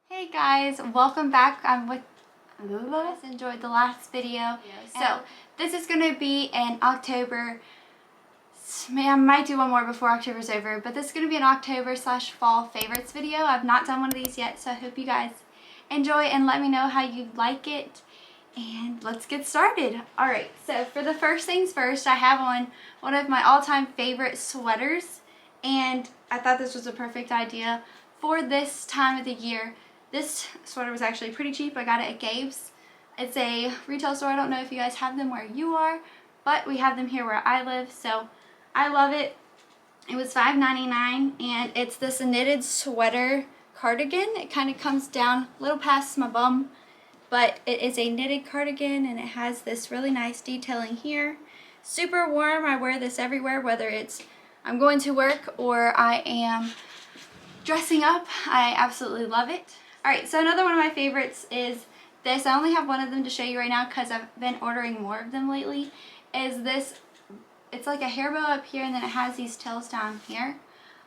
Hey guys, welcome back. I'm with enjoyed the last video. So this is going to be an October, I might do one more before October's over, but this is going to be an October/fall favorites video. I've not done one of these yet, so I hope you guys enjoy and let me know how you like it. And let's get started. Alright, so for the first things first, I have on one of my all-time favorite sweaters, and I thought this was a perfect idea for this time of the year. This sweater was actually pretty cheap. I got it at GABES. It's a retail store. I don't know if you guys have them where you are, but we have them here where I live, so I love it. It was $5.99, and it's this knitted sweater cardigan. It kind of comes down a little past my bum, but it is a knitted cardigan, and it has this really nice detailing here. Super warm. I wear this everywhere, whether it's I'm going to work or I am dressing up. I absolutely love it. Alright, so another one of my favorites is this. I only have one of them to show you right now because I've been ordering more of them lately. Is this, it's like a hair bow up here, and then it has these tails down here.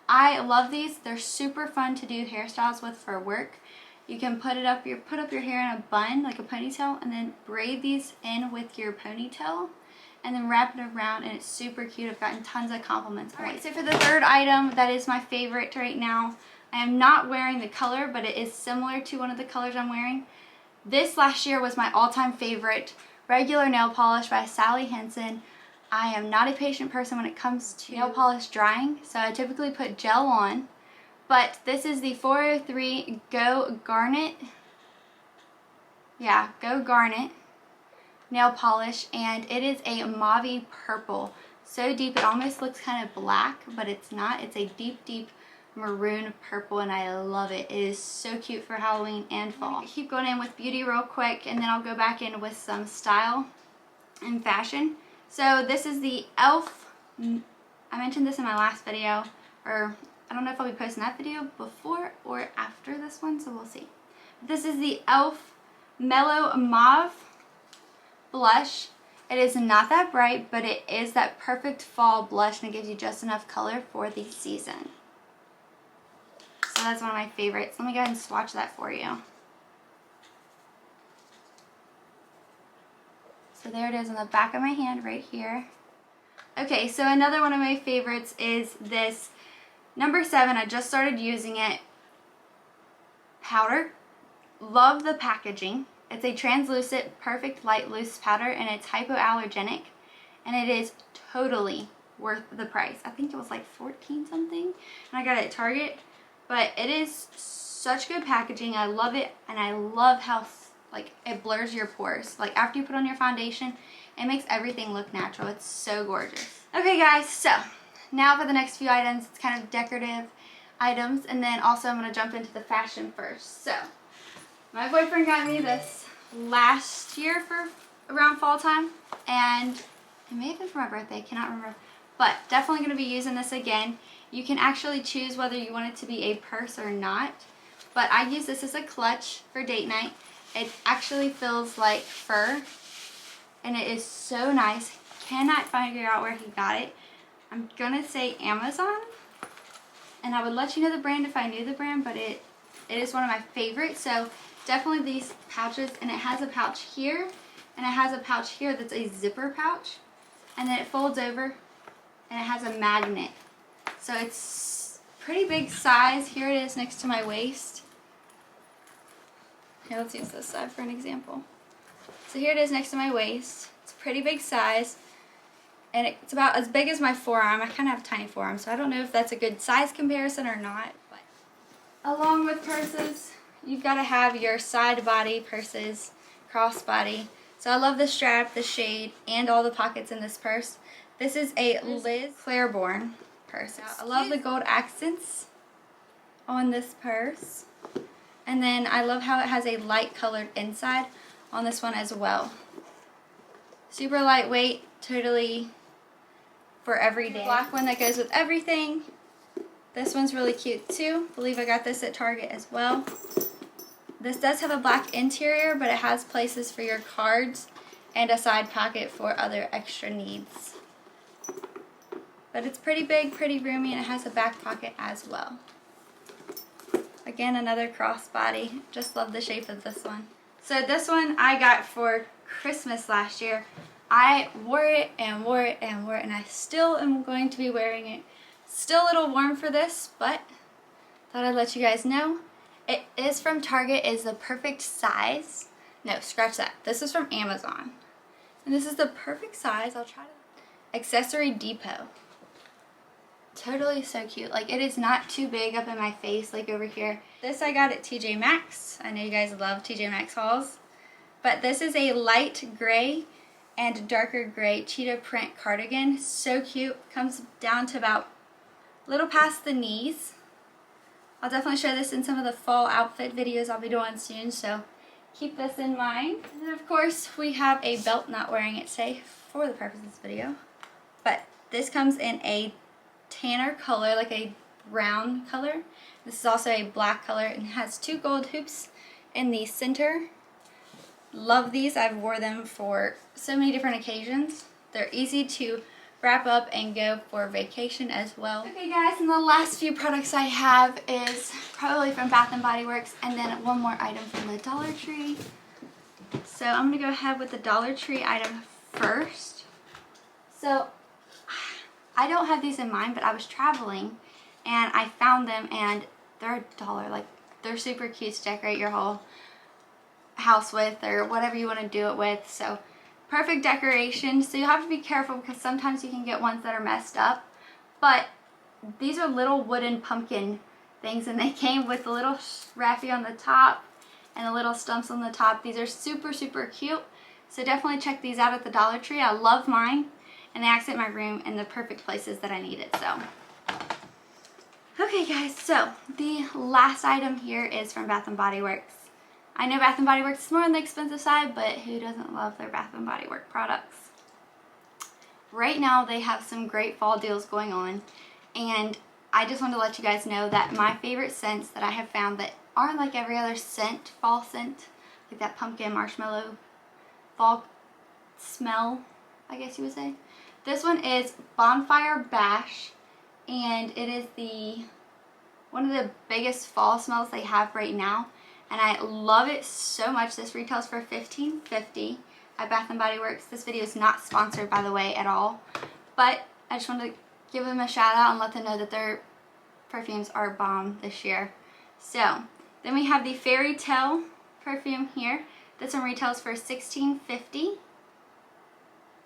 I love these. They're super fun to do hairstyles with for work. You can put up your hair in a bun, like a ponytail, and then braid these in with your ponytail, and then wrap it around, and it's super cute. I've gotten tons of compliments. Alright, so for the third item, that is my favorite right now. I am not wearing the color, but it is similar to one of the colors I'm wearing. This last year was my all-time favorite, regular nail polish by Sally Hansen. I am not a patient person when it comes to nail polish drying, so I typically put gel on. But this is the 403 Go Garnet. Yeah, Go Garnet nail polish, and it is a mauve purple. So deep it almost looks kind of black, but it's not. It's a deep, deep maroon purple, and I love it. It is so cute for Halloween and fall. Keep going in with beauty real quick, and then I'll go back in with some style and fashion. So this is the e.l.f. I mentioned this in my last video, or I don't know if I'll be posting that video before or after this one, so we'll see. This is the e.l.f. Mellow Mauve blush. It is not that bright, but it is that perfect fall blush, and it gives you just enough color for the season. So that's one of my favorites. Let me go ahead and swatch that for you. So there it is on the back of my hand right here. Okay, so another one of my favorites is this number 7. I just started using it. Powder. Love the packaging. It's a translucent, perfect light loose powder, and it's hypoallergenic, and it is totally worth the price. I think it was like 14 something, and I got it at Target. But it is such good packaging. I love it, and I love how like it blurs your pores. Like after you put on your foundation, it makes everything look natural. It's so gorgeous. Okay guys, so now for the next few items. It's kind of decorative items, and then also I'm going to jump into the fashion first. So my boyfriend got me this last year for around fall time, and it may have been for my birthday, I cannot remember, but definitely going to be using this again. You can actually choose whether you want it to be a purse or not, but I use this as a clutch for date night. It actually feels like fur, and it is so nice. Cannot figure out where he got it. I'm gonna say Amazon, and I would let you know the brand if I knew the brand, but it is one of my favorites. So definitely these pouches, and it has a pouch here, and it has a pouch here that's a zipper pouch, and then it folds over, and it has a magnet. So it's pretty big size. Here it is next to my waist. Here, let's use this side for an example. So here it is next to my waist. It's a pretty big size, and it's about as big as my forearm. I kind of have a tiny forearm, so I don't know if that's a good size comparison or not. But along with purses, you've got to have your side body purses, crossbody. So I love the strap, the shade, and all the pockets in this purse. This is a Liz Claiborne purse. I love the gold accents on this purse, and then I love how it has a light colored inside on this one as well. Super lightweight, totally for every day. Black one that goes with everything. This one's really cute too. I believe I got this at Target as well. This does have a black interior, but it has places for your cards and a side pocket for other extra needs. But it's pretty big, pretty roomy, and it has a back pocket as well. Again, another crossbody. Just love the shape of this one. So this one I got for Christmas last year. I wore it and wore it and wore it, and I still am going to be wearing it. Still a little warm for this, but thought I'd let you guys know. It is from Target. It is the perfect size. No, scratch that. This is from Amazon. And this is the perfect size. I'll try to... Accessory Depot. Totally so cute. Like, it is not too big up in my face like over here. This I got at TJ Maxx. I know you guys love TJ Maxx hauls. But this is a light gray and darker gray cheetah print cardigan. So cute. Comes down to about a little past the knees. I'll definitely show this in some of the fall outfit videos I'll be doing soon, so keep this in mind. And then of course we have a belt, not wearing it today for the purpose of this video. But this comes in a tanner color, like a brown color. This is also a black color and has 2 gold hoops in the center. Love these. I've wore them for so many different occasions. They're easy to wrap up and go for vacation as well. Okay guys, and the last few products I have is probably from Bath & Body Works, and then one more item from the Dollar Tree. So I'm going to go ahead with the Dollar Tree item first. So I don't have these in mind, but I was traveling and I found them, and they're $1. Like, they're super cute to decorate your whole house with, or whatever you want to do it with. So perfect decoration. So you have to be careful because sometimes you can get ones that are messed up. But these are little wooden pumpkin things, and they came with a little wrappy on the top and the little stumps on the top. These are super, super cute. So definitely check these out at the Dollar Tree. I love mine, and they accent my room in the perfect places that I need it. So okay guys, so the last item here is from Bath & Body Works. I know Bath & Body Works is more on the expensive side, but who doesn't love their Bath & Body Works products? Right now they have some great fall deals going on, and I just wanted to let you guys know that my favorite scents that I have found that aren't like every other scent, fall scent, like that pumpkin marshmallow fall smell, I guess you would say. This one is Bonfire Bash, and it is one of the biggest fall smells they have right now. And I love it so much. This retails for $15.50 at Bath & Body Works. This video is not sponsored, by the way, at all. But I just wanted to give them a shout out and let them know that their perfumes are bomb this year. So, then we have the Fairy Tale perfume here. This one retails for $16.50.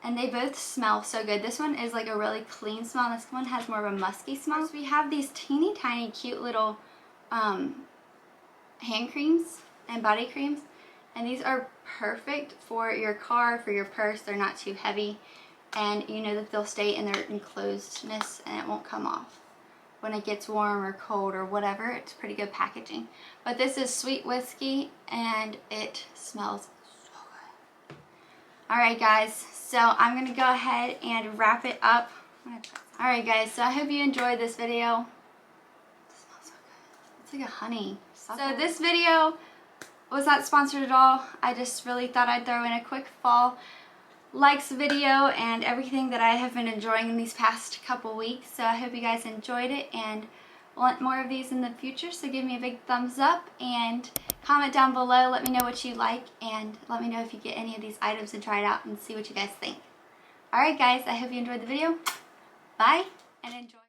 And they both smell so good. This one is like a really clean smell. This one has more of a musky smell. So we have these teeny tiny cute little hand creams and body creams, and these are perfect for your car, for your purse. They're not too heavy, and you know that they'll stay in their enclosedness and it won't come off when it gets warm or cold or whatever. It's pretty good packaging. But this is Sweet Whiskey, and it smells so good. Alright guys, so I'm going to go ahead and wrap it up. Alright guys, so I hope you enjoyed this video. It smells so good. It's like a honey. So this video was not sponsored at all. I just really thought I'd throw in a quick fall likes video and everything that I have been enjoying in these past couple weeks. So I hope you guys enjoyed it and want more of these in the future. So give me a big thumbs up and comment down below. Let me know what you like, and let me know if you get any of these items and try it out and see what you guys think. Alright guys, I hope you enjoyed the video. Bye and enjoy.